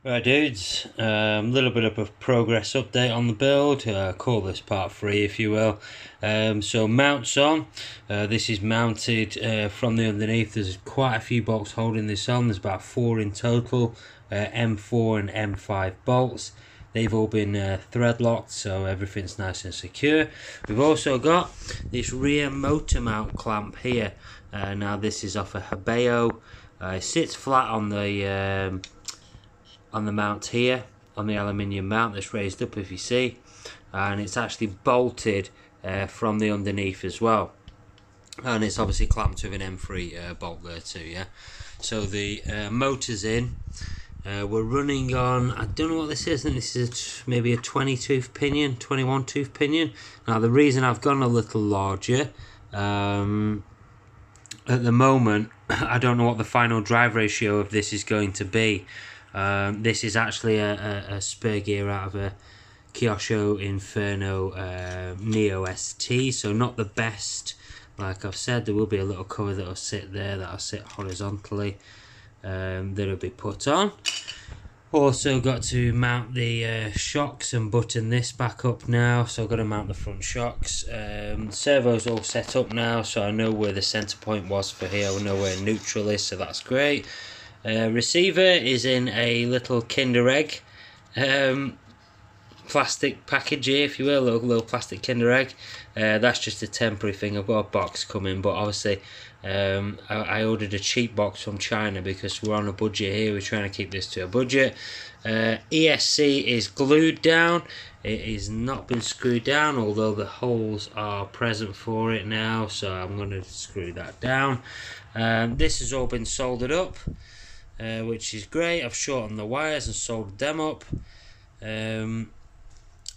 Right dudes, little bit of a progress update on the build, call this part 3 if you will. So mounts on, this is mounted from the underneath. There's quite a few bolts holding this on, there's about 4 in total, M4 and M5 bolts. They've all been thread locked, so everything's nice and secure. We've also got this rear motor mount clamp here. Now this is off a Habeo. It sits flat on the mount here, on the aluminium mount that's raised up, if you see, and it's actually bolted from the underneath as well, and it's obviously clamped with an M3 bolt there too. Yeah, so the motor's in. We're running on, I don't know what this is, I think this is maybe a 20 tooth pinion, 21 tooth pinion. Now the reason I've gone a little larger, at the moment I don't know what the final drive ratio of this is going to be. This is actually a spur gear out of a Kyosho Inferno Neo ST, so not the best. Like I've said, there will be a little cover that'll sit there, that'll sit horizontally, that'll be put on. Also got to mount the shocks and button this back up now, so I've got to mount the front shocks. Servo's all set up now, so I know where the centre point was for here, I know where neutral is, so that's great. Receiver is in a little Kinder Egg plastic package here, if you will, a little plastic Kinder Egg. That's just a temporary thing. I've got a box coming, but obviously I ordered a cheap box from China because we're on a budget here. We're trying to keep this to a budget. ESC is glued down. It is not been screwed down, although the holes are present for it now, so I'm going to screw that down. This has all been soldered up, which is great. I've shortened the wires and soldered them up.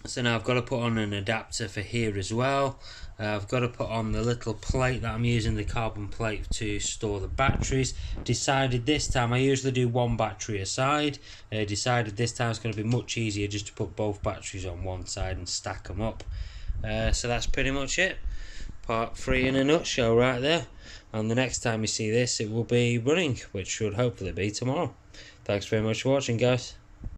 So now I've got to put on an adapter for here as well. I've got to put on the little plate that I'm using, the carbon plate, to store the batteries. Decided this time, I usually do one battery aside. Decided this time it's going to be much easier just to put both batteries on one side and stack them up. So that's pretty much it. Part 3 in a nutshell right there. And the next time you see this, it will be running, which should hopefully be tomorrow. Thanks very much for watching, guys.